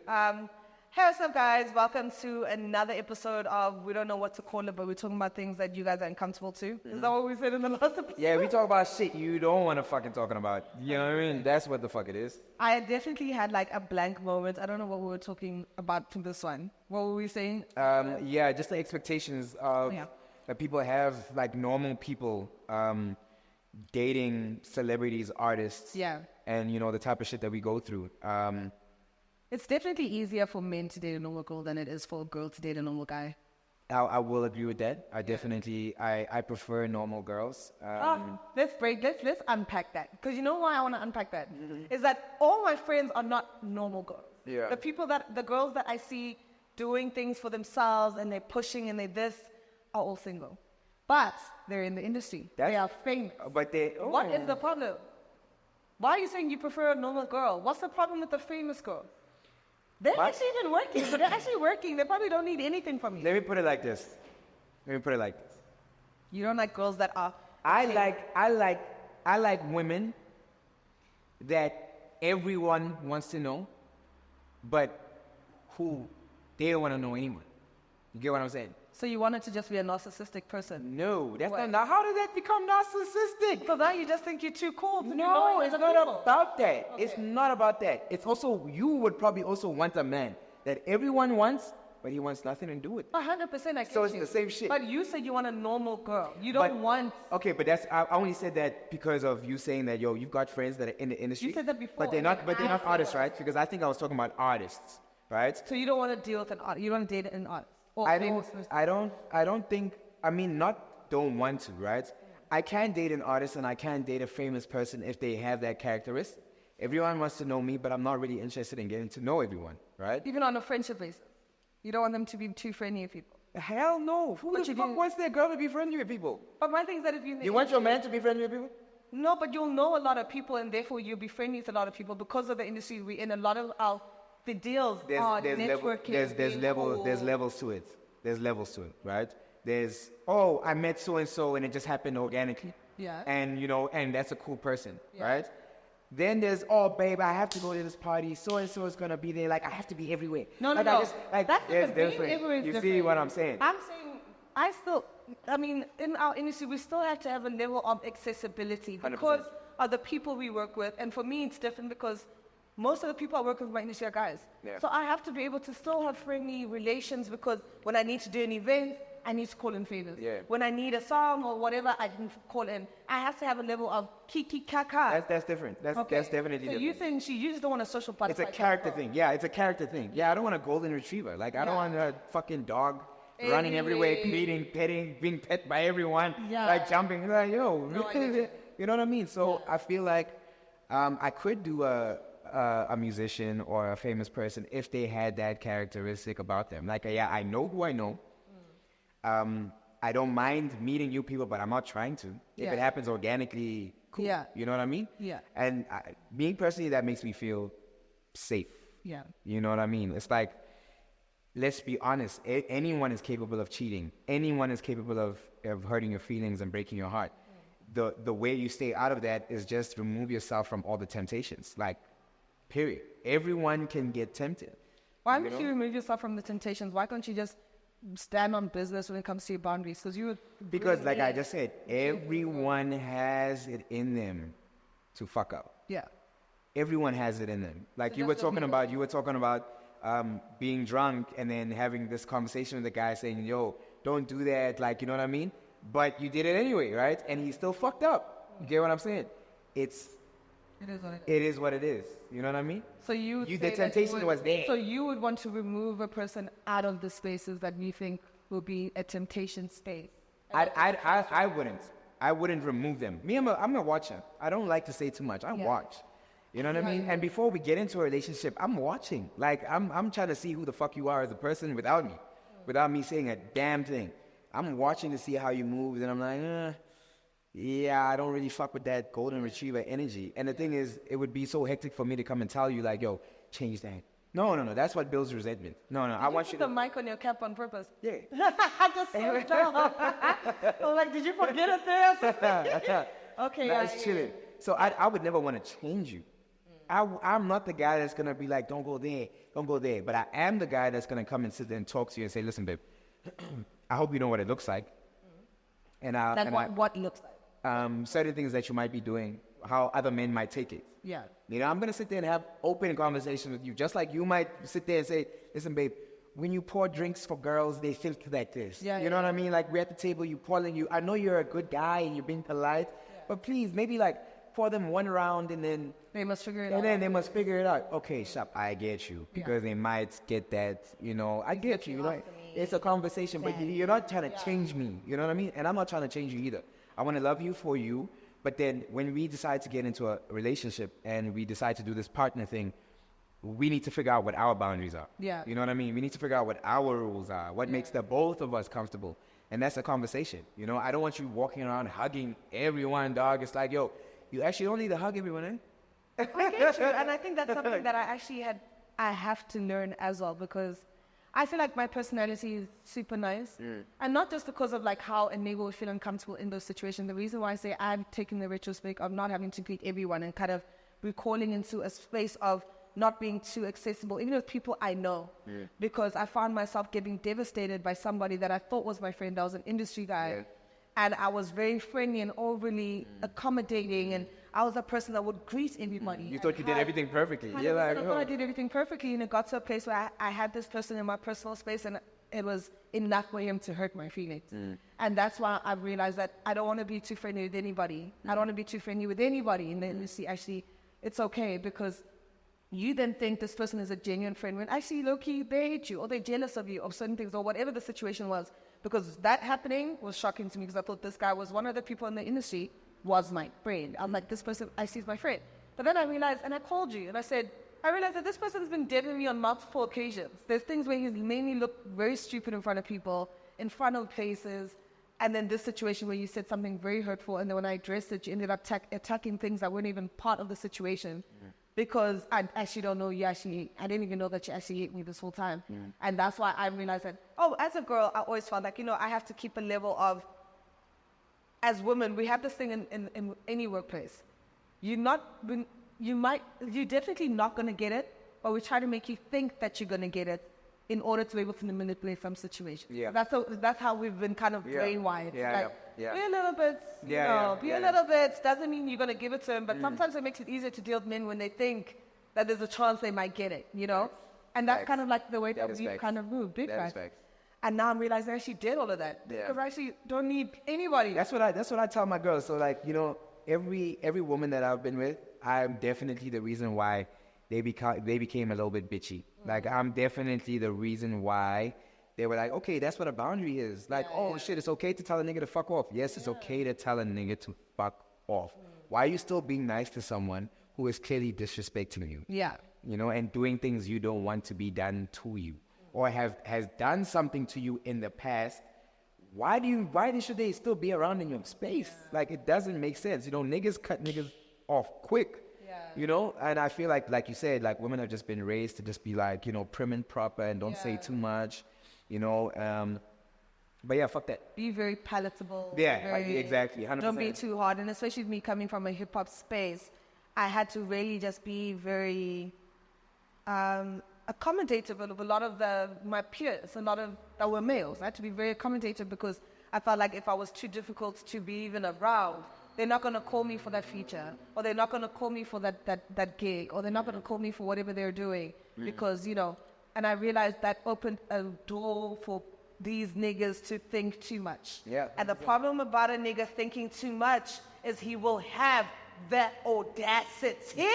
Hey, what's up, guys? Welcome to another episode of We Don't Know What to Call It, but we're talking about things that you guys are uncomfortable to. Is that what we said in the last episode? Yeah, we talk about shit you don't want to fucking talking about. You know what I mean? That's what the fuck it is. I definitely had like a blank moment. I don't know what we were talking about to this one. What were we saying? Yeah, just the expectations of that people have, like normal people dating celebrities, artists. Yeah. And, you know, the type of shit that we go through. It's definitely easier for men to date a normal girl than it is for a girl to date a normal guy. I will agree with that. I definitely, I prefer normal girls. Let's unpack that. Because you know why I want to unpack that? Is that all my friends are not normal girls. Yeah. The girls that I see doing things for themselves and they're pushing and they're this are all single. But they're in the industry. They are famous. What is the problem? Why are you saying you prefer a normal girl? What's the problem with the famous girl? They're actually even working. So they're actually working. They probably don't need anything from you. Let me put it like this. You don't like girls that are... I like women that everyone wants to know, but who they don't want to know anyone. You get what I'm saying? So you want it to just be a narcissistic person? No, that's not. How did that become narcissistic? So now you just think you're too cool. No, it's not about that. Okay. It's not about that. It's also, you would probably also want a man that everyone wants, but he wants nothing to do with it. 100% I get So it's the same shit. But you said you want a normal girl. You don't want... Okay, but I only said that because of you saying that, you've got friends that are in the industry. You said that before. But they're not artists, right? Because I think I was talking about artists, right? So you don't want to deal with an artist. You don't want to date an artist. I don't think, don't want to, right? I can date an artist and I can date a famous person if they have that characteristic. Everyone wants to know me, but I'm not really interested in getting to know everyone, right? Even on a friendship basis. You don't want them to be too friendly with people. Hell no. Who the fuck wants their girl to be friendly with people? But my thing is that if you... You want your man to be friendly with people? No, but you'll know a lot of people and therefore you'll be friendly with a lot of people because of the industry we're in. A lot of the deals are networking. There's levels to it. There's levels to it, right? There's, I met so-and-so and it just happened organically. Yeah. And, and that's a cool person, yeah. Right? Then there's, babe, I have to go to this party. So-and-so is going to be there. Like, I have to be everywhere. No. That's different. You see what I'm saying? I'm saying, in our industry, we still have to have a level of accessibility because 100%. of the people we work with. And for me, it's different because most of the people I work with in my industry are guys. Yeah. So I have to be able to still have friendly relations because when I need to do an event, I need to call in favors. Yeah. When I need a song or whatever, I can call in. I have to have a level of kiki kaka. That's different. That's definitely different. So you just don't want a social party. It's a character thing. Yeah, it's a character thing. Yeah, I don't want a golden retriever. Like, I don't want a fucking dog running everywhere, petting, being pet by everyone. Yeah. Like, jumping. Like, yo. No, you know what I mean? So I feel like I could do a musician or a famous person if they had that characteristic about them. Like, I know who I know. I don't mind meeting new people, but I'm not trying to. If it happens organically, cool. Yeah. You know what I mean? Yeah. And me personally, that makes me feel safe. Yeah. You know what I mean? It's like, let's be honest. Anyone is capable of cheating. Anyone is capable of hurting your feelings and breaking your heart. The way you stay out of that is just remove yourself from all the temptations. Like, period. Everyone can get tempted. Why would you remove yourself from the temptations? Why can't you just stand on business when it comes to your boundaries? Because like I just said, everyone has it in them to fuck up. Yeah. Everyone has it in them. Like, you were talking about being drunk and then having this conversation with the guy saying, yo, don't do that. Like, you know what I mean? But you did it anyway, right? And he's still fucked up. You get what I'm saying? It is what it is. You know what I mean? So the temptation was there. So you would want to remove a person out of the spaces that you think will be a temptation space. I wouldn't. I wouldn't remove them. Me, I'm a watcher. I don't like to say too much. I watch. You know what I mean? And before we get into a relationship, I'm watching. Like, I'm trying to see who the fuck you are as a person without me saying a damn thing. I'm watching to see how you move, and I'm like, yeah, I don't really fuck with that golden retriever energy. And the thing is, it would be so hectic for me to come and tell you, like, yo, change that. No. That's what builds resentment. No. I want you to put the mic on your cap on purpose. Yeah. I just I was like, did you forget it there? Okay. That's chilling. So I would never want to change you. I'm not the guy that's gonna be like, don't go there, don't go there. But I am the guy that's gonna come and sit there and talk to you and say, listen, babe, I hope you know what it looks like. And what looks like? Certain things that you might be doing, how other men might take it. Yeah. You know, I'm gonna sit there and have open conversations with you, just like you might sit there and say, listen, babe, when you pour drinks for girls, they think like this. Yeah, you know what I mean? Like, we're at the table, you pouring, I know you're a good guy and you're being polite, but please, maybe like pour them one round and then they must figure it out. And then they must figure it out. Okay, Shop, I get you. Because they might get that, you know, I get you. You know, it's a conversation, but you're not trying to change me. You know what I mean? And I'm not trying to change you either. I want to love you for you. But then when we decide to get into a relationship and we decide to do this partner thing, we need to figure out what our boundaries are. Yeah. You know what I mean? We need to figure out what our rules are, what makes the both of us comfortable. And that's a conversation. You know, I don't want you walking around hugging everyone, dog. It's like, yo, you actually don't need to hug everyone, eh? I get you. And I think that's something that I have to learn as well, because I feel like my personality is super nice. And not just because of like how a nigga would feel uncomfortable in those situations. The reason why I say I'm taking the retrospect of not having to greet everyone and kind of recalling into a space of not being too accessible, even with people I know. Because I found myself getting devastated by somebody that I thought was my friend, that was an industry guy. And I was very friendly and overly accommodating, and I was a person that would greet everybody. You thought you did everything perfectly. You're like, I thought I did everything perfectly, and it got to a place where I had this person in my personal space, and it was enough for him to hurt my feelings. And that's why I realized that I don't want to be too friendly with anybody. I don't want to be too friendly with anybody in the industry. Actually, it's okay, because you then think this person is a genuine friend when actually, low-key, they hate you, or they're jealous of you, of certain things, or whatever the situation was. Because that happening was shocking to me, because I thought this guy was one of the people in the industry, was my friend. I'm like, this person actually is my friend. But then I realized, and I called you, and I said, I realized that this person's been dead to me on multiple occasions. There's things where he's made me look very stupid in front of people, in front of places, and then this situation where you said something very hurtful, and then when I addressed it, you ended up attacking things that weren't even part of the situation. Because I actually don't know you actually, I didn't even know that you actually hate me this whole time. And that's why I realized that, as a girl, I always felt like, I have to keep a level of, as women, we have this thing in any workplace. You're definitely not going to get it, but we try to make you think that you're going to get it in order to be able to manipulate some situation. That's how we've been kind of brainwired. Be a little bit, be a little bit. Doesn't mean you're going to give it to them, but sometimes it makes it easier to deal with men when they think that there's a chance they might get it, And that's kind of like the way that we've kind of moved, big facts. And now I'm realizing I actually did all of that. Because I actually don't need anybody. That's what I tell my girls. So like, every woman that I've been with, I'm definitely the reason why they became a little bit bitchy. Like, I'm definitely the reason why they were like, okay, that's what a boundary is. Like, shit, it's okay to tell a nigga to fuck off. Yes, it's okay to tell a nigga to fuck off. Why are you still being nice to someone who is clearly disrespecting you? Yeah. And doing things you don't want to be done to you, or has done something to you in the past. Why should they still be around in your space? Like, it doesn't make sense. Niggas cut niggas off quick. And I feel like you said, like, women have just been raised to just be like, prim and proper and don't say too much, but yeah, fuck that. Be very palatable. Yeah, exactly, 100%. Don't be too hard. And especially me coming from a hip-hop space, I had to really just be very accommodative of a lot of my peers, a lot of that were males. I had to be very accommodative, because I felt like if I was too difficult to be even around, they're not going to call me for that feature, or they're not going to call me for that gig, or they're not going to call me for whatever they're doing, because, and I realized that opened a door for these niggas to think too much. Yeah. And the problem about a nigga thinking too much is he will have that audacity.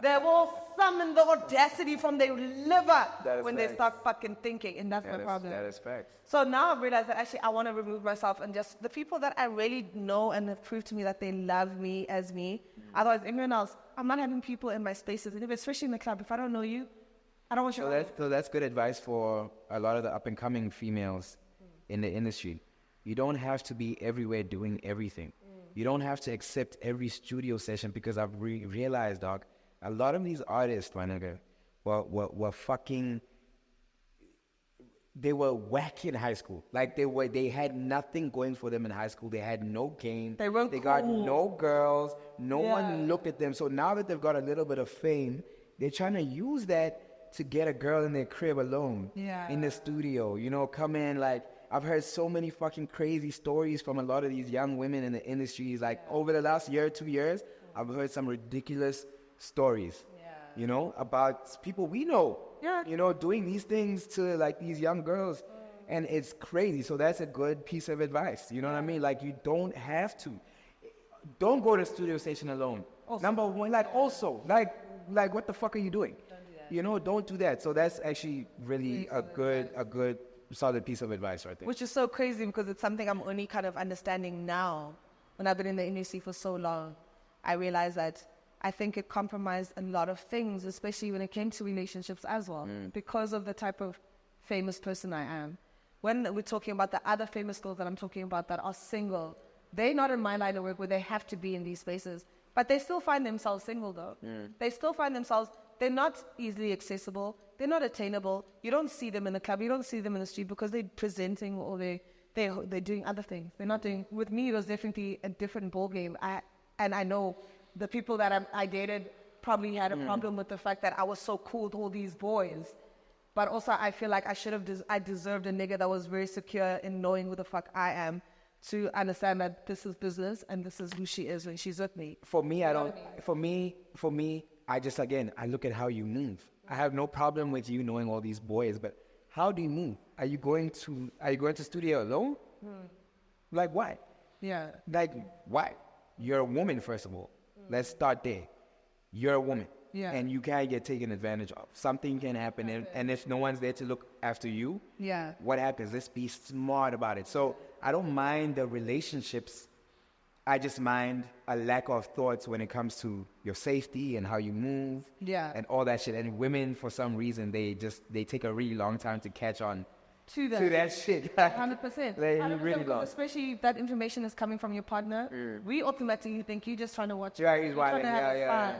They will summon the audacity from their liver when they start fucking thinking, and that's my problem. That is fact. So now I've realized that actually I want to remove myself, and just the people that I really know and have proved to me that they love me as me. Otherwise, everyone else, I'm not having people in my spaces, and especially in the club. If I don't know you, I don't want you. So that's good advice for a lot of the up and coming females in the industry. You don't have to be everywhere doing everything. You don't have to accept every studio session, because I've realized, dog, a lot of these artists, my nigga, were fucking... they were whack in high school. Like they had nothing going for them in high school. They had no game. They weren't They got cool. no girls. No one looked at them. So now that they've got a little bit of fame, they're trying to use that to get a girl in their crib alone. Yeah. In the studio, you know, come in. Like, I've heard so many fucking crazy stories from a lot of these young women in the industries. Like, over the last year, 2 years, I've heard some ridiculous stories. You know, about people we know, you know, doing these things to like these young girls. And it's crazy. So that's a good piece of advice. You know what I mean? Like, you don't have to. Don't go to the studio station alone. Also. Number one, like, also, like, what the fuck are you doing? Don't do that. You know, don't do that. So that's actually really a good, solid piece of advice right there. Which is so crazy because it's something I'm only kind of understanding now. When I've been in the industry for so long, I realized that I think it compromised a lot of things, especially when it came to relationships as well, because of the type of famous person I am. When we're talking about the other famous girls that I'm talking about that are single, they're not in my line of work where they have to be in these spaces, but they still find themselves single though. They still find themselves, they're not easily accessible, they're not attainable. You don't see them in the club, you don't see them in the street because they're presenting or they're doing other things. They're not doing, with me it was definitely a different ballgame. And I know the people that I dated probably had a problem with the fact that I was so cool with all these boys. But also I feel like I deserved a nigga that was very secure in knowing who the fuck I am, to understand that this is business and this is who she is when she's with me. For me, I just, again, I look at how you move. I have no problem with you knowing all these boys, but how do you move? Are you going to studio alone? Like, why? Yeah. Like, why? You're a woman, first of all. Let's start there. You're a woman. Yeah. And you can't get taken advantage of. Something can happen. And if no one's there to look after you, what happens? Let's be smart about it. So I don't mind the relationships. I just mind a lack of thoughts when it comes to your safety and how you move and all that shit. And women, for some reason, they take a really long time to catch on to that shit. 100%. They really lost. Especially if that information is coming from your partner. We automatically think you're just trying to watch. Yeah, he's wilding. Yeah.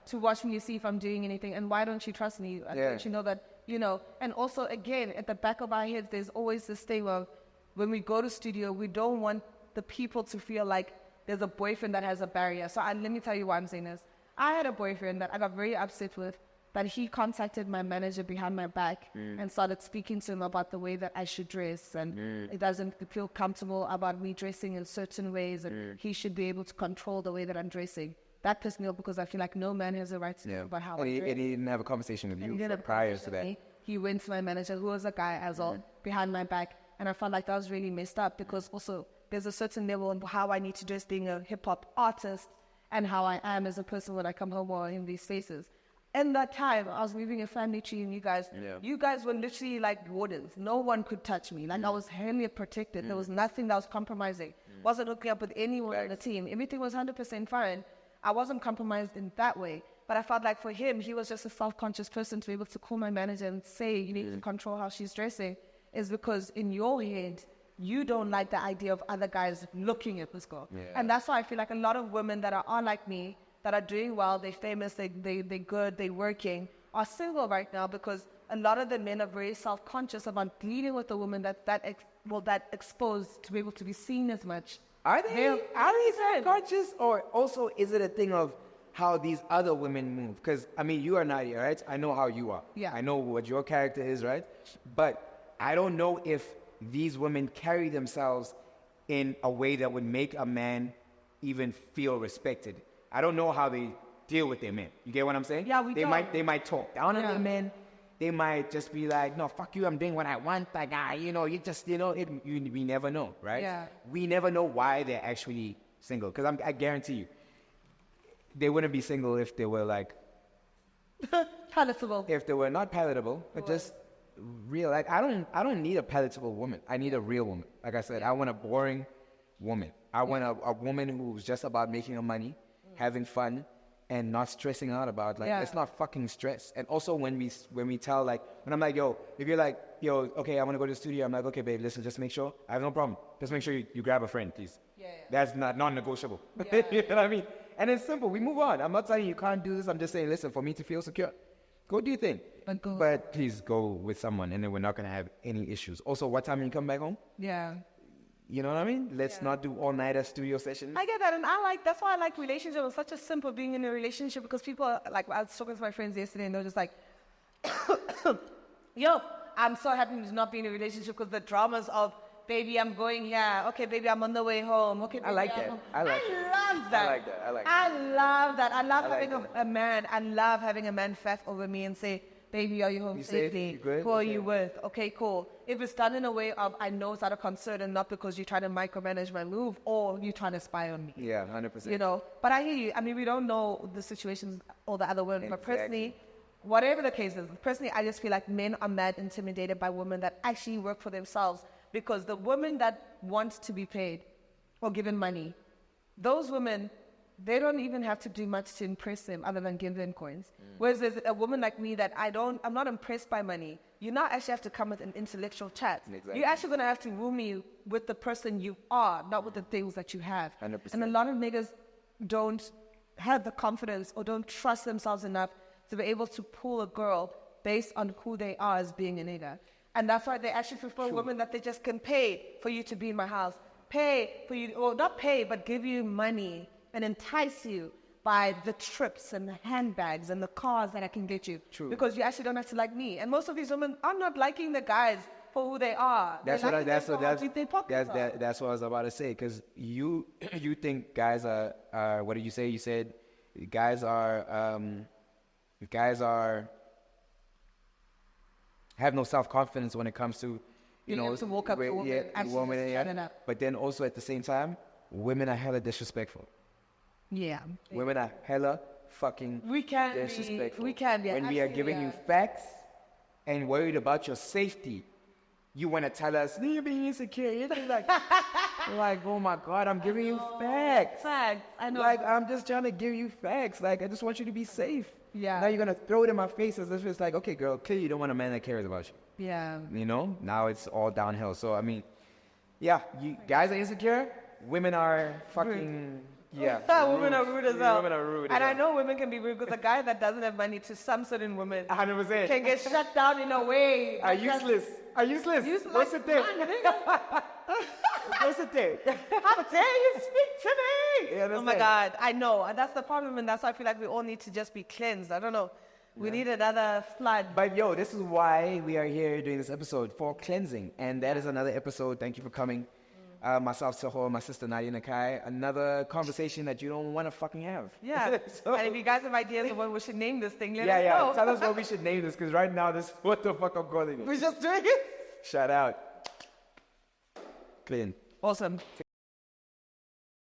To watch me to see if I'm doing anything. And why don't you trust me? Don't you know that, you know? And also, again, at the back of our heads, there's always this thing of when we go to studio, we don't want the people to feel like there's a boyfriend that has a barrier. So let me tell you why I'm saying this. I had a boyfriend that I got very upset with, that he contacted my manager behind my back and started speaking to him about the way that I should dress, and it doesn't feel comfortable about me dressing in certain ways, and he should be able to control the way that I'm dressing. That pissed me off because I feel like no man has a right to know about how I dress. And he didn't have a conversation with you prior to that. He went to my manager, who was a guy as well, behind my back, and I felt like that was really messed up because also there's a certain level of how I need to dress being a hip-hop artist and how I am as a person when I come home or in these spaces. In that time, I was leaving a family tree, and you guys were literally like wardens. No one could touch me. Like I was heavily protected. There was nothing that was compromising. Wasn't hooking up with anyone on the team. Everything was 100% fine. I wasn't compromised in that way. But I felt like for him, he was just a self-conscious person to be able to call my manager and say, you need to control how she's dressing, is because in your head, you don't like the idea of other guys looking at this girl. And that's why I feel like a lot of women that are like me, that are doing well, they're famous, they're good, they're working, are single right now because a lot of the men are very self-conscious about dealing with a woman that exposed to be able to be seen as much. Are they self-conscious, or also is it a thing of how these other women move? Because, I mean, you are Nadia, right? I know how you are. Yeah. I know what your character is, right? But I don't know if these women carry themselves in a way that would make a man even feel respected. I don't know how they deal with their men. You get what I'm saying? Yeah, They might talk down on their men. They might just be like, no, fuck you, I'm doing what I want. Like, we never know, right? Yeah. We never know why they're actually single. Because I guarantee you, they wouldn't be single if they were like... palatable. If they were not palatable, but just real. Like, I don't need a palatable woman. I need a real woman. Like I said, I want a boring woman. I want a woman who's just about making her money, having fun, and not stressing out about, like, it's not fucking stress. And also when we tell, like, when I'm like, yo, if you're like, yo, okay, I want to go to the studio, I'm like, okay, babe, listen, just make sure, I have no problem. Just make sure you grab a friend, please. That's not non-negotiable. You know what I mean? And it's simple. We move on. I'm not telling you can't do this. I'm just saying, listen, for me to feel secure, go do your thing. but please go with someone, and then we're not gonna have any issues. Also, what time you come back home? Yeah. You know what I mean? Let's not do all-nighter studio sessions. I get that, and that's why I like relationships. It's such a simple being in a relationship, because people are, like, I was talking to my friends yesterday, and they're just like, yo, I'm so happy to not be in a relationship because the dramas of, baby, I'm going here. Okay, baby, I'm on the way home. Okay, baby, I like that. I love that. I love that. I love having a man. I love having a man faff over me and say, baby, are you home safely? Who are you with? Okay, cool. If it's done in a way of, I know it's out of concern and not because you're trying to micromanage my move or you're trying to spy on me. Yeah, 100%. You know, but I hear you. I mean, we don't know the situations or the other women, but personally, whatever the case is, personally, I just feel like men are mad intimidated by women that actually work for themselves, because the women that want to be paid or given money, those women, they don't even have to do much to impress them other than give them coins. Whereas there's a woman like me that I'm not impressed by money. You now actually have to come with an intellectual chat. Exactly. You're actually going to have to woo me with the person you are, not with the things that you have. 100%. And a lot of niggas don't have the confidence or don't trust themselves enough to be able to pull a girl based on who they are as being a nigga. And that's why they actually prefer women that they just can pay for you to be in my house. Pay for you, or not pay, but give you money and entice you by the trips and the handbags and the cars that I can get you. True. Because you actually don't have to like me. And most of these women are not liking the guys for who they are. That's what I was about to say. Because you think guys are what did you say? You said guys are have no self-confidence when it comes to, you know, have to walk up to a woman, but then also at the same time, women are hella disrespectful. Yeah. Women are hella fucking disrespectful. We can be. When we are giving you facts and worried about your safety, you want to tell us, you're being insecure. You're like, oh my God, I'm giving you facts. Facts, I know. Like, I'm just trying to give you facts. Like, I just want you to be safe. Yeah. Now you're going to throw it in my face as if it's like, okay, girl, clearly you don't want a man that cares about you. Yeah. You know? Now it's all downhill. So, I mean, yeah, you guys are insecure. Women are fucking... Yeah. Women are rude as well. Women are rude. And I know women can be rude, because a guy that doesn't have money, to some certain women 100%. can get shut down in a way. Are useless. What's the thing? What's the thing? How dare you speak to me? Yeah, oh my God, I know. And that's the problem, and that's why I feel like we all need to just be cleansed. I don't know. We need another flood. But yo, this is why we are here doing this episode, for cleansing. And that is another episode. Thank you for coming. Myself, Tshego, my sister Nadia Nakai. Another conversation that you don't want to fucking have. Yeah. So, and if you guys have ideas of what we should name this thing, let us yeah. know. Tell us what we should name this, because right now this what the fuck I'm calling it. We're just doing it. Shout out. Clean. Awesome.